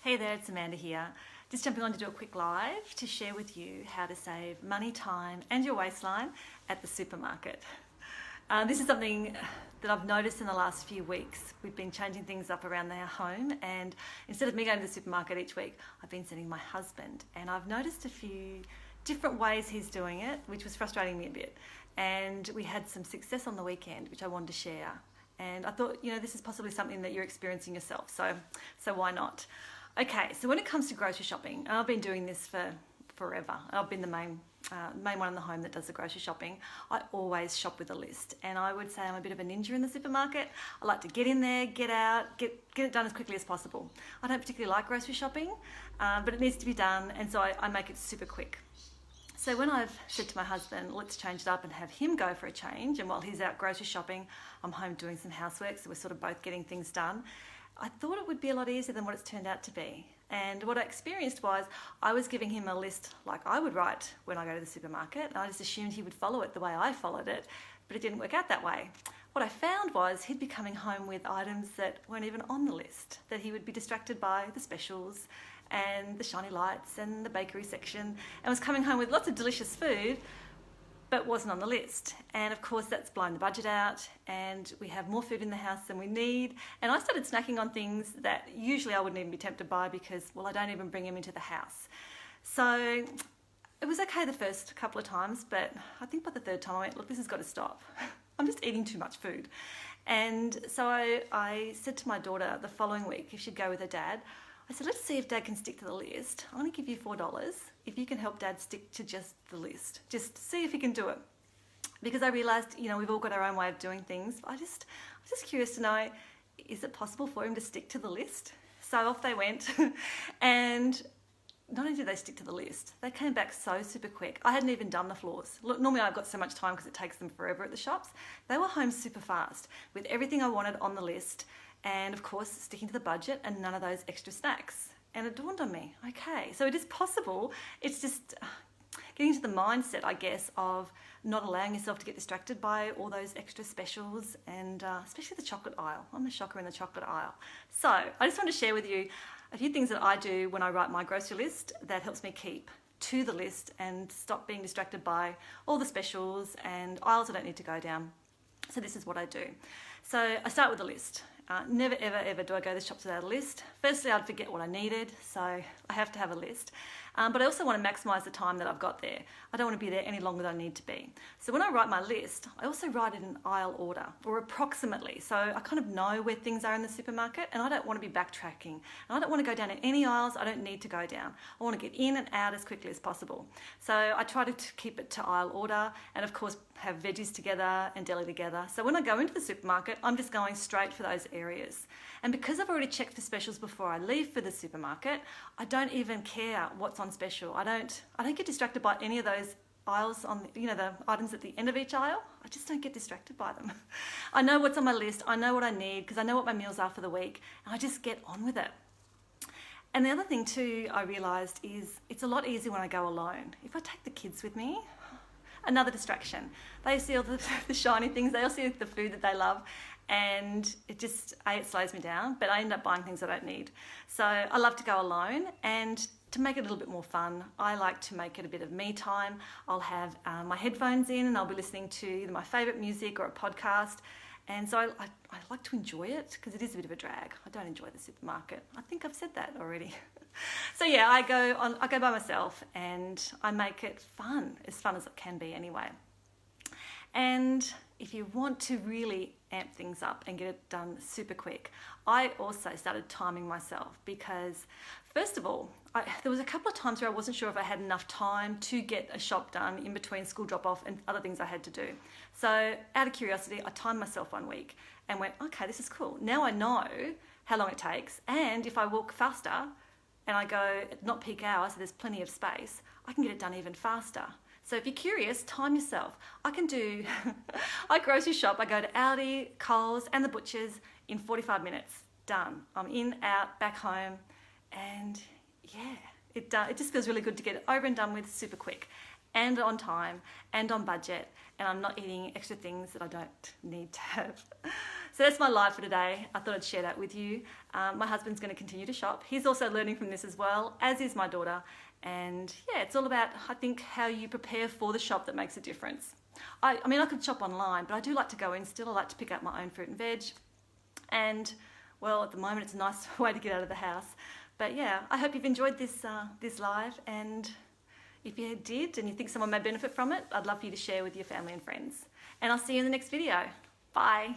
Hey there, it's Amanda here. Just jumping on to do a quick live to share with you how to save money, time and your waistline at the supermarket. This is something that I've noticed in the last few weeks. We've been changing things up around our home, and instead of me going to the supermarket each week, I've been sending my husband, and I've noticed a few different ways he's doing it, which was frustrating me a bit. And we had some success on the weekend, which I wanted to share. And I thought, this is possibly something that you're experiencing yourself, so why not? Okay, so when it comes to grocery shopping, and I've been doing this for forever. I've been the main one in the home that does the grocery shopping. I always shop with a list, and I would say I'm a bit of a ninja in the supermarket. I like to get in there, get out, get it done as quickly as possible. I don't particularly like grocery shopping, but it needs to be done, and so I make it super quick. So when I've said to my husband, let's change it up and have him go for a change, and while he's out grocery shopping, I'm home doing some housework, so we're sort of both getting things done, I thought it would be a lot easier than what it's turned out to be. And what I experienced was I was giving him a list like I would write when I go to the supermarket, and I just assumed he would follow it the way I followed it, but it didn't work out that way. What I found was he'd be coming home with items that weren't even on the list, that he would be distracted by the specials and the shiny lights and the bakery section, and was coming home with lots of delicious food but wasn't on the list. And of course that's blown the budget out, and we have more food in the house than we need. And I started snacking on things that usually I wouldn't even be tempted by because, well, I don't even bring him into the house. So it was okay the first couple of times, but I think by the third time I went, look, this has got to stop. I'm just eating too much food. And so I said to my daughter the following week if she'd go with her dad, I said, let's see if Dad can stick to the list. I'm going to give you $4 if you can help Dad stick to just the list. Just see if he can do it. Because I realised, we've all got our own way of doing things. I was just curious to know, is it possible for him to stick to the list? So off they went. And not only did they stick to the list, they came back so super quick. I hadn't even done the floors. Look, normally I've got so much time because it takes them forever at the shops. They were home super fast with everything I wanted on the list. And of course, sticking to the budget and none of those extra snacks. And it dawned on me, okay, so it is possible. It's just getting into the mindset, I guess, of not allowing yourself to get distracted by all those extra specials, and especially the chocolate aisle. I'm a shocker in the chocolate aisle. So I just want to share with you a few things that I do when I write my grocery list that helps me keep to the list and stop being distracted by all the specials and aisles I don't need to go down. So this is what I do. So I start with a list. Never, ever, ever do I go to the shops without a list. Firstly, I'd forget what I needed, so I have to have a list. But I also want to maximise the time that I've got there. I don't want to be there any longer than I need to be. So when I write my list, I also write it in aisle order, or approximately. So I kind of know where things are in the supermarket, and I don't want to be backtracking. And I don't want to go down in any aisles I don't need to go down. I want to get in and out as quickly as possible. So I try to keep it to aisle order, and of course have veggies together and deli together. So when I go into the supermarket, I'm just going straight for those areas. And because I've already checked for specials before I leave for the supermarket, I don't even care what's on special. I don't get distracted by any of those aisles on the items at the end of each aisle. I just don't get distracted by them. I know what's on my list. I know what I need because I know what my meals are for the week, and I just get on with it. And the other thing too I realised is it's a lot easier when I go alone. If I take the kids with me, another distraction. They see all the shiny things, they all see the food that they love, and it slows me down, but I end up buying things I don't need. So I love to go alone, and to make it a little bit more fun, I like to make it a bit of me time. I'll have my headphones in and I'll be listening to either my favourite music or a podcast. And so I like to enjoy it because it is a bit of a drag. I don't enjoy the supermarket. I think I've said that already. So yeah, I go by myself and I make it fun as it can be anyway. And if you want to really amp things up and get it done super quick, I also started timing myself because, first of all, there was a couple of times where I wasn't sure if I had enough time to get a shop done in between school drop-off and other things I had to do. So out of curiosity, I timed myself one week and went, okay, this is cool. Now I know how long it takes, and if I walk faster and I go at not peak hours, so there's plenty of space, I can get it done even faster. So if you're curious, time yourself. I grocery shop, I go to Aldi, Coles and the butchers in 45 minutes. Done. I'm in, out, back home, and yeah, it just feels really good to get it over and done with super quick and on time and on budget, and I'm not eating extra things that I don't need to have. So that's my live for today. I thought I'd share that with you. My husband's going to continue to shop. He's also learning from this as well, as is my daughter. And yeah, it's all about, I think, how you prepare for the shop that makes a difference. I mean, I could shop online, but I do like to go in still. I like to pick up my own fruit and veg. And well, at the moment, it's a nice way to get out of the house. But yeah, I hope you've enjoyed this live. And if you did and you think someone may benefit from it, I'd love for you to share with your family and friends. And I'll see you in the next video. Bye.